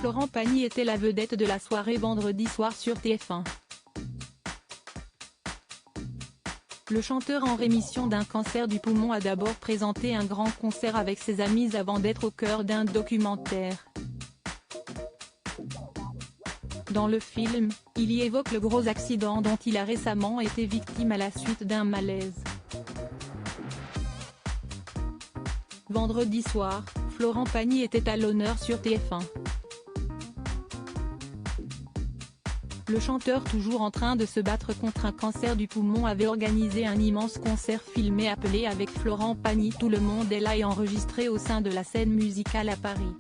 Florent Pagny était la vedette de la soirée vendredi soir sur TF1. Le chanteur en rémission d'un cancer du poumon a d'abord présenté un grand concert avec ses amis avant d'être au cœur d'un documentaire. Dans le film, il y évoque le gros accident dont il a récemment été victime à la suite d'un malaise. Vendredi soir, Florent Pagny était à l'honneur sur TF1. Le chanteur, toujours en train de se battre contre un cancer du poumon, avait organisé un immense concert filmé appelé Avec Florent Pagny. Tout le monde est là et enregistré au sein de la scène musicale à Paris.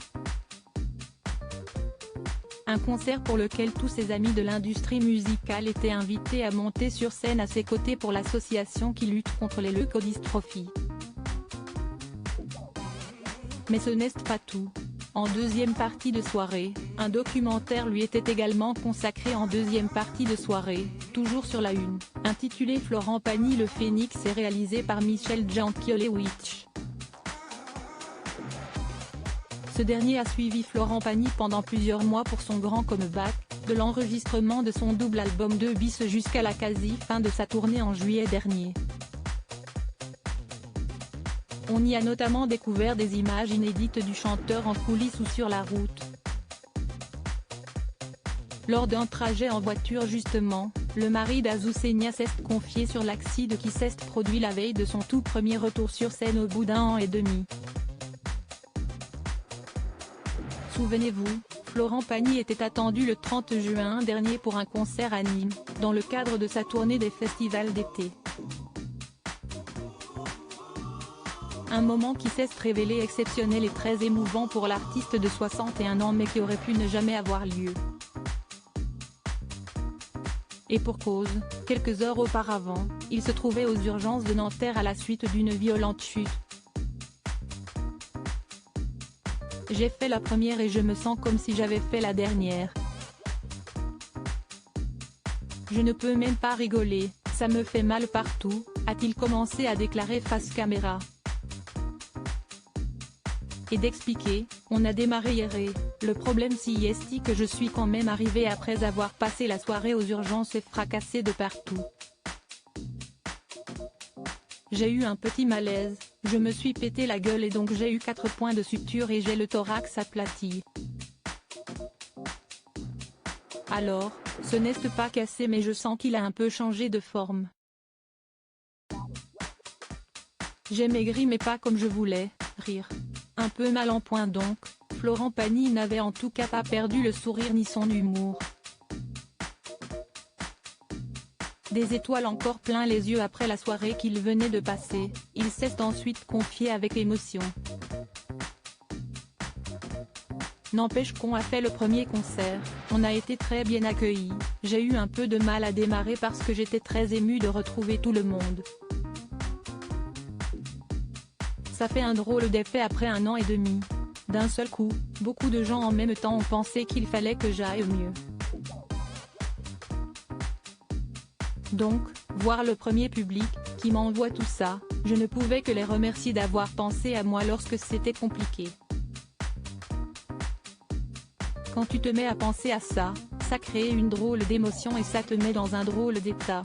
Un concert pour lequel tous ses amis de l'industrie musicale étaient invités à monter sur scène à ses côtés pour l'association qui lutte contre les leucodystrophies. Mais ce n'est pas tout. En deuxième partie de soirée, un documentaire lui était également consacré en deuxième partie de soirée, toujours sur la Une, intitulé Florent Pagny le Phénix et réalisé par Michel Jankiewicz. Ce dernier a suivi Florent Pagny pendant plusieurs mois pour son grand comeback, de l'enregistrement de son double album 2 bis jusqu'à la quasi-fin de sa tournée en juillet dernier. On y a notamment découvert des images inédites du chanteur en coulisses ou sur la route. Lors d'un trajet en voiture justement, le mari d'Azucena s'est confié sur l'accident qui s'est produit la veille de son tout premier retour sur scène au bout d'1 an et demi. Souvenez-vous, Florent Pagny était attendu le 30 juin dernier pour un concert à Nîmes, dans le cadre de sa tournée des festivals d'été. Un moment qui s'est révélé exceptionnel et très émouvant pour l'artiste de 61 ans mais qui aurait pu ne jamais avoir lieu. Et pour cause, quelques heures auparavant, il se trouvait aux urgences de Nanterre à la suite d'une violente chute. J'ai fait la première et je me sens comme si j'avais fait la dernière. Je ne peux même pas rigoler, ça me fait mal partout, a-t-il commencé à déclarer face caméra. Et d'expliquer, on a démarré hier et, le problème si est que je suis quand même arrivé après avoir passé la soirée aux urgences et fracassé de partout. J'ai eu un petit malaise, je me suis pété la gueule et donc j'ai eu 4 points de suture et j'ai le thorax aplati. Alors, ce n'est pas cassé mais je sens qu'il a un peu changé de forme. J'ai maigri mais pas comme je voulais, rire. Un peu mal en point donc, Florent Pagny n'avait en tout cas pas perdu le sourire ni son humour. Des étoiles encore plein les yeux après la soirée qu'il venait de passer, il s'est ensuite confié avec émotion. N'empêche qu'on a fait le premier concert, on a été très bien accueillis, j'ai eu un peu de mal à démarrer parce que j'étais très ému de retrouver tout le monde. Ça fait un drôle d'effet après 1 an et demi. D'un seul coup, beaucoup de gens en même temps ont pensé qu'il fallait que j'aille mieux. Donc, voir le premier public, qui m'envoie tout ça, je ne pouvais que les remercier d'avoir pensé à moi lorsque c'était compliqué. Quand tu te mets à penser à ça, ça crée une drôle d'émotion et ça te met dans un drôle d'état.